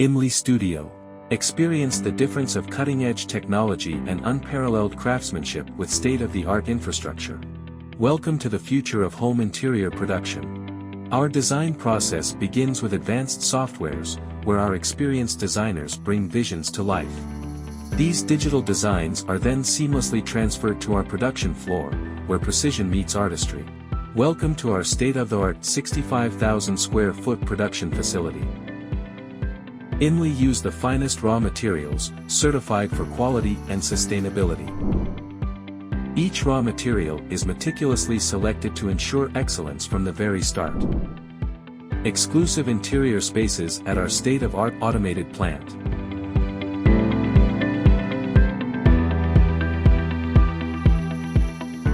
Imly Studio. Experience the difference of cutting-edge technology and unparalleled craftsmanship with state-of-the-art infrastructure. Welcome to the future of home interior production. Our design process begins with advanced softwares, where our experienced designers bring visions to life. These digital designs are then seamlessly transferred to our production floor, where precision meets artistry. Welcome to our state-of-the-art 65,000 square foot production facility. Imly use the finest raw materials, certified for quality and sustainability. Each raw material is meticulously selected to ensure excellence from the very start. Exclusive interior spaces at our state-of-the-art automated plant.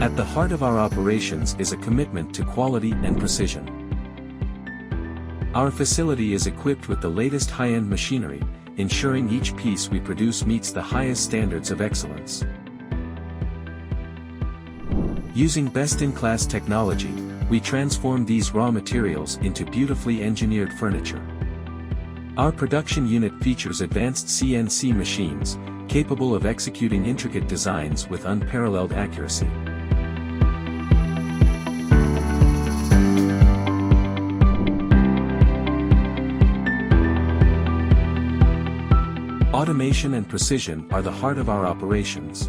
At the heart of our operations is a commitment to quality and precision. Our facility is equipped with the latest high-end machinery, ensuring each piece we produce meets the highest standards of excellence. Using best-in-class technology, we transform these raw materials into beautifully engineered furniture. Our production unit features advanced CNC machines, capable of executing intricate designs with unparalleled accuracy. Automation and precision are the heart of our operations.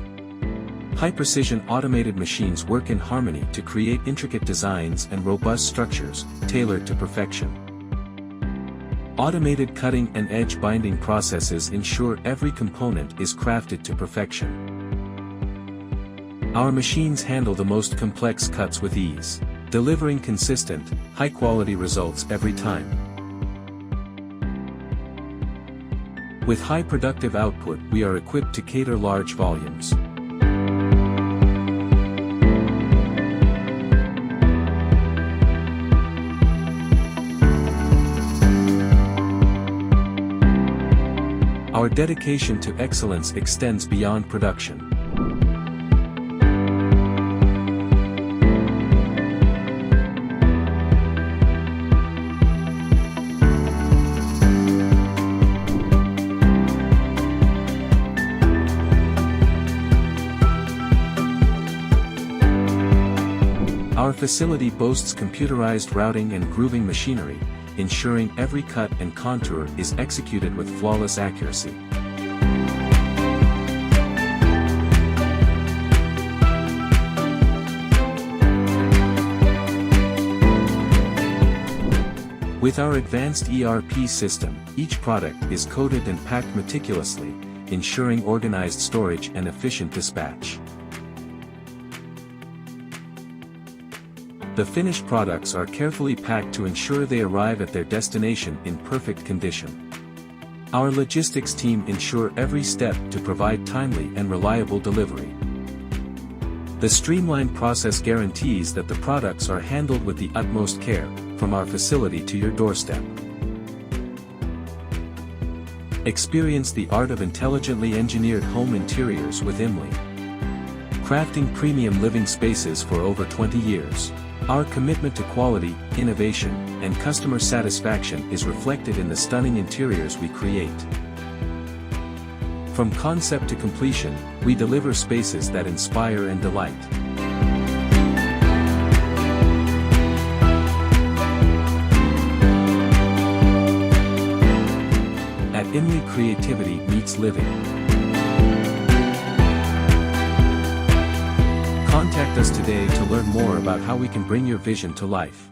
High-precision automated machines work in harmony to create intricate designs and robust structures, tailored to perfection. Automated cutting and edge binding processes ensure every component is crafted to perfection. Our machines handle the most complex cuts with ease, delivering consistent, high-quality results every time. With high productive output, we are equipped to cater large volumes. Our dedication to excellence extends beyond production. Our facility boasts computerized routing and grooving machinery, ensuring every cut and contour is executed with flawless accuracy. With our advanced ERP system, each product is coded and packed meticulously, ensuring organized storage and efficient dispatch. The finished products are carefully packed to ensure they arrive at their destination in perfect condition. Our logistics team ensure every step to provide timely and reliable delivery. The streamlined process guarantees that the products are handled with the utmost care, from our facility to your doorstep. Experience the art of intelligently engineered home interiors with Imly. Crafting premium living spaces for over 20 years. Our commitment to quality, innovation, and customer satisfaction is reflected in the stunning interiors we create. From concept to completion, we deliver spaces that inspire and delight. At Imly, creativity meets living. Contact us today to learn more about how we can bring your vision to life.